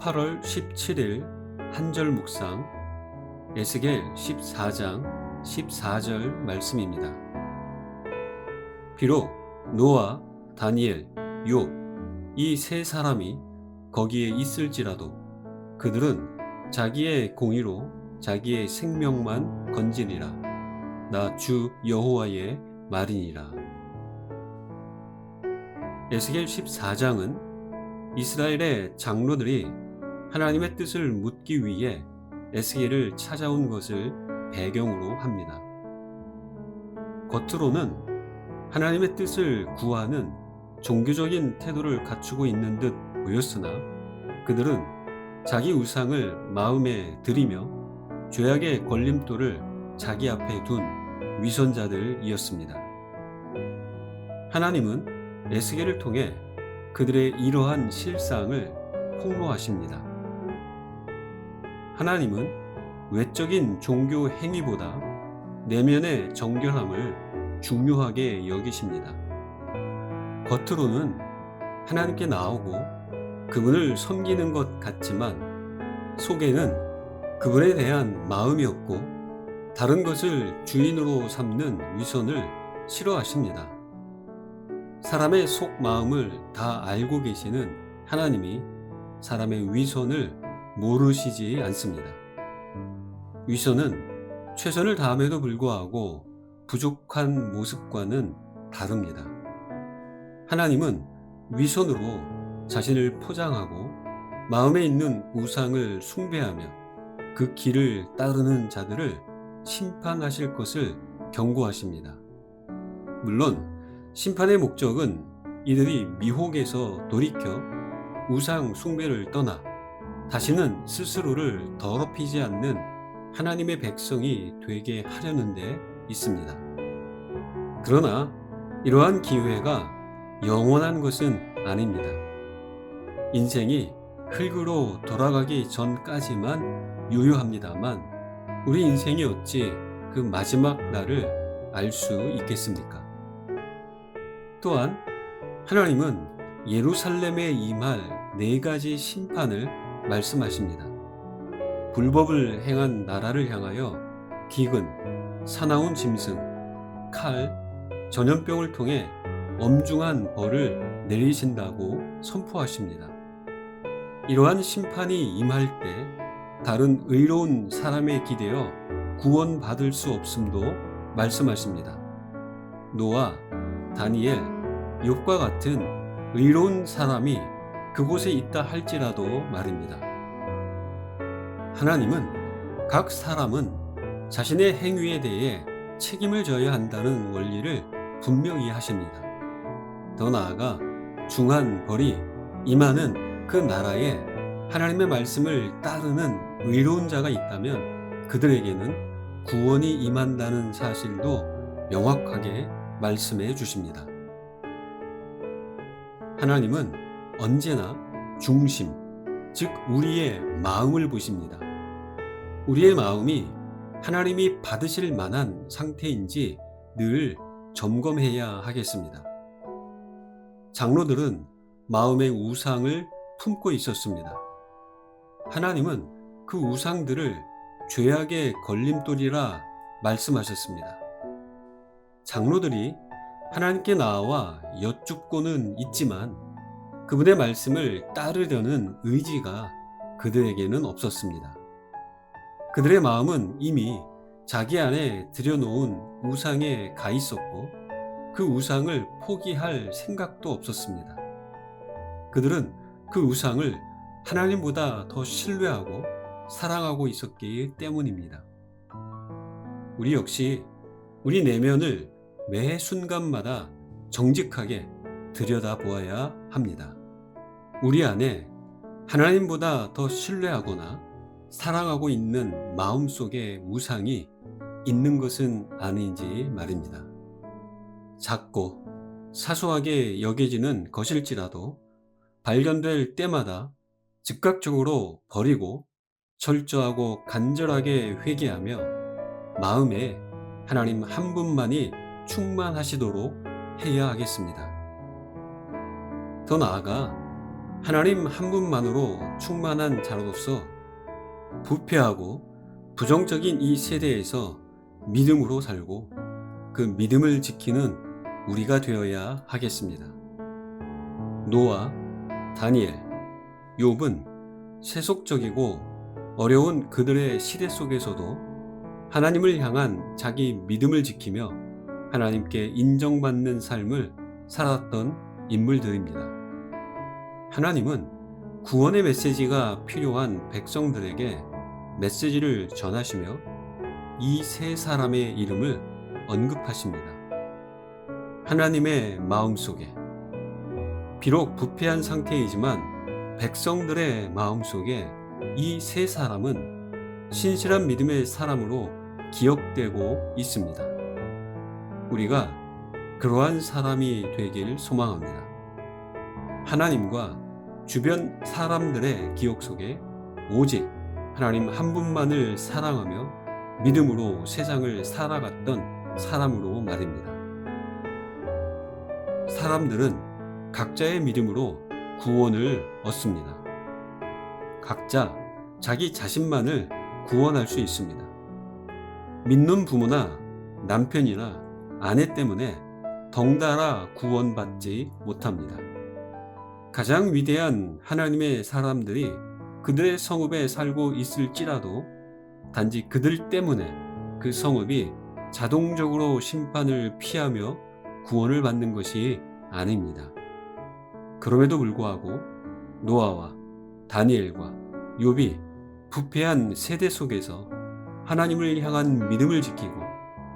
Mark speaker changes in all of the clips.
Speaker 1: 8월 17일 한절 묵상 에스겔 14장 14절 말씀입니다. 비록 노아, 다니엘, 욥 이 세 사람이 거기에 있을지라도 그들은 자기의 공의로 자기의 생명만 건지리라. 나 주 여호와의 말이니라. 에스겔 14장은 이스라엘의 장로들이 하나님의 뜻을 묻기 위해 에스겔을 찾아온 것을 배경으로 합니다. 겉으로는 하나님의 뜻을 구하는 종교적인 태도를 갖추고 있는 듯 보였으나 그들은 자기 우상을 마음에 들이며 죄악의 걸림돌을 자기 앞에 둔 위선자들이었습니다. 하나님은 에스겔을 통해 그들의 이러한 실상을 폭로하십니다. 하나님은 외적인 종교 행위보다 내면의 정결함을 중요하게 여기십니다. 겉으로는 하나님께 나오고 그분을 섬기는 것 같지만 속에는 그분에 대한 마음이 없고 다른 것을 주인으로 삼는 위선을 싫어하십니다. 사람의 속 마음을 다 알고 계시는 하나님이 사람의 위선을 모르시지 않습니다. 위선은 최선을 다함에도 불구하고 부족한 모습과는 다릅니다. 하나님은 위선으로 자신을 포장하고 마음에 있는 우상을 숭배하며 그 길을 따르는 자들을 심판하실 것을 경고하십니다. 물론 심판의 목적은 이들이 미혹에서 돌이켜 우상 숭배를 떠나 다시는 스스로를 더럽히지 않는 하나님의 백성이 되게 하려는 데 있습니다. 그러나 이러한 기회가 영원한 것은 아닙니다. 인생이 흙으로 돌아가기 전까지만 유효합니다만 우리 인생이 어찌 그 마지막 날을 알 수 있겠습니까? 또한 하나님은 예루살렘에 임할 4가지 심판을 말씀하십니다. 불법을 행한 나라를 향하여 기근, 사나운 짐승, 칼, 전염병을 통해 엄중한 벌을 내리신다고 선포하십니다. 이러한 심판이 임할 때 다른 의로운 사람에 기대어 구원받을 수 없음도 말씀하십니다. 노아, 다니엘, 욥과 같은 의로운 사람이 그곳에 있다 할지라도 말입니다. 하나님은 각 사람은 자신의 행위에 대해 책임을 져야 한다는 원리를 분명히 하십니다. 더 나아가 중한 벌이 임하는 그 나라에 하나님의 말씀을 따르는 의로운 자가 있다면 그들에게는 구원이 임한다는 사실도 명확하게 말씀해 주십니다. 하나님은 언제나 중심, 즉 우리의 마음을 보십니다. 우리의 마음이 하나님이 받으실 만한 상태인지 늘 점검해야 하겠습니다. 장로들은 마음의 우상을 품고 있었습니다. 하나님은 그 우상들을 죄악의 걸림돌이라 말씀하셨습니다. 장로들이 하나님께 나와 여쭙고는 있지만 그분의 말씀을 따르려는 의지가 그들에게는 없었습니다. 그들의 마음은 이미 자기 안에 들여놓은 우상에 가 있었고 그 우상을 포기할 생각도 없었습니다. 그들은 그 우상을 하나님보다 더 신뢰하고 사랑하고 있었기 때문입니다. 우리 역시 우리 내면을 매 순간마다 정직하게 들여다보아야 합니다. 우리 안에 하나님보다 더 신뢰하거나 사랑하고 있는 마음속에 우상이 있는 것은 아닌지 말입니다. 작고 사소하게 여겨지는 것일지라도 발견될 때마다 즉각적으로 버리고 철저하고 간절하게 회개하며 마음에 하나님 한 분만이 충만하시도록 해야 하겠습니다. 더 나아가 하나님 한 분만으로 충만한 자로서 부패하고 부정적인 이 세대에서 믿음으로 살고 그 믿음을 지키는 우리가 되어야 하겠습니다. 노아, 다니엘, 욥은 세속적이고 어려운 그들의 시대 속에서도 하나님을 향한 자기 믿음을 지키며 하나님께 인정받는 삶을 살았던 인물들입니다. 하나님은 구원의 메시지가 필요한 백성들에게 메시지를 전하시며 이 세 사람의 이름을 언급하십니다. 하나님의 마음속에, 비록 부패한 상태이지만 백성들의 마음속에 이 세 사람은 신실한 믿음의 사람으로 기억되고 있습니다. 우리가 그러한 사람이 되길 소망합니다. 하나님과 주변 사람들의 기억 속에 오직 하나님 한 분만을 사랑하며 믿음으로 세상을 살아갔던 사람으로 말입니다. 사람들은 각자의 믿음으로 구원을 얻습니다. 각자 자기 자신만을 구원할 수 있습니다. 믿는 부모나 남편이나 아내 때문에 덩달아 구원받지 못합니다. 가장 위대한 하나님의 사람들이 그들의 성읍에 살고 있을지라도 단지 그들 때문에 그 성읍이 자동적으로 심판을 피하며 구원을 받는 것이 아닙니다. 그럼에도 불구하고 노아와 다니엘과 욥이 부패한 세대 속에서 하나님을 향한 믿음을 지키고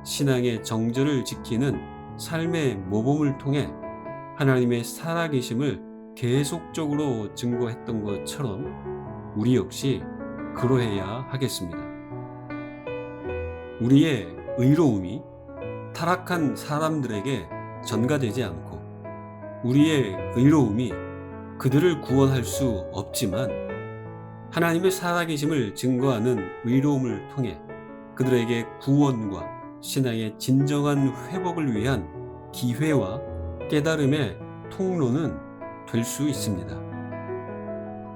Speaker 1: 신앙의 정절을 지키는 삶의 모범을 통해 하나님의 살아계심을 계속적으로 증거했던 것처럼 우리 역시 그러해야 하겠습니다. 우리의 의로움이 타락한 사람들에게 전가되지 않고 우리의 의로움이 그들을 구원할 수 없지만 하나님의 살아계심을 증거하는 의로움을 통해 그들에게 구원과 신앙의 진정한 회복을 위한 기회와 깨달음의 통로는 될 수 있습니다.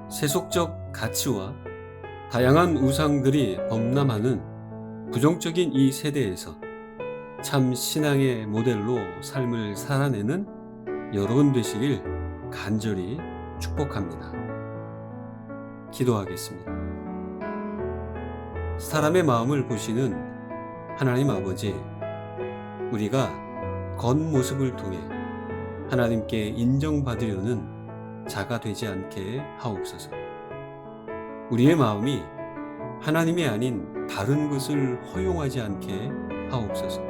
Speaker 1: 세속적 가치와 다양한 우상들이 범람하는 부정적인 이 세대에서 참 신앙의 모델로 삶을 살아내는 여러분 되시길 간절히 축복합니다. 기도하겠습니다. 사람의 마음을 보시는 하나님 아버지, 우리가 겉모습을 통해 하나님께 인정받으려는 자가 되지 않게 하옵소서. 우리의 마음이 하나님이 아닌 다른 것을 허용하지 않게 하옵소서.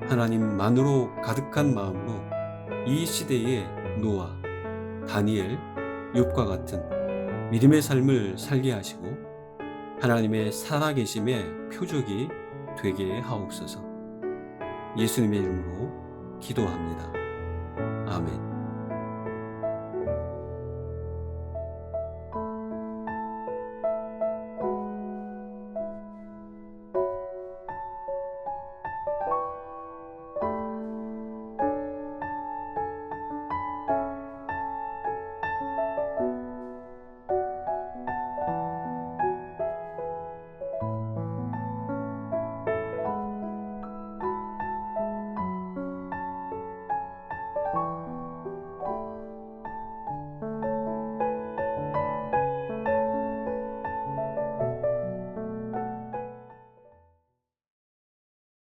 Speaker 1: 하나님만으로 가득한 마음으로 이 시대의 노아, 다니엘, 욥과 같은 믿음의 삶을 살게 하시고 하나님의 살아계심의 표적이 되게 하옵소서. 예수님의 이름으로 기도합니다. 아멘.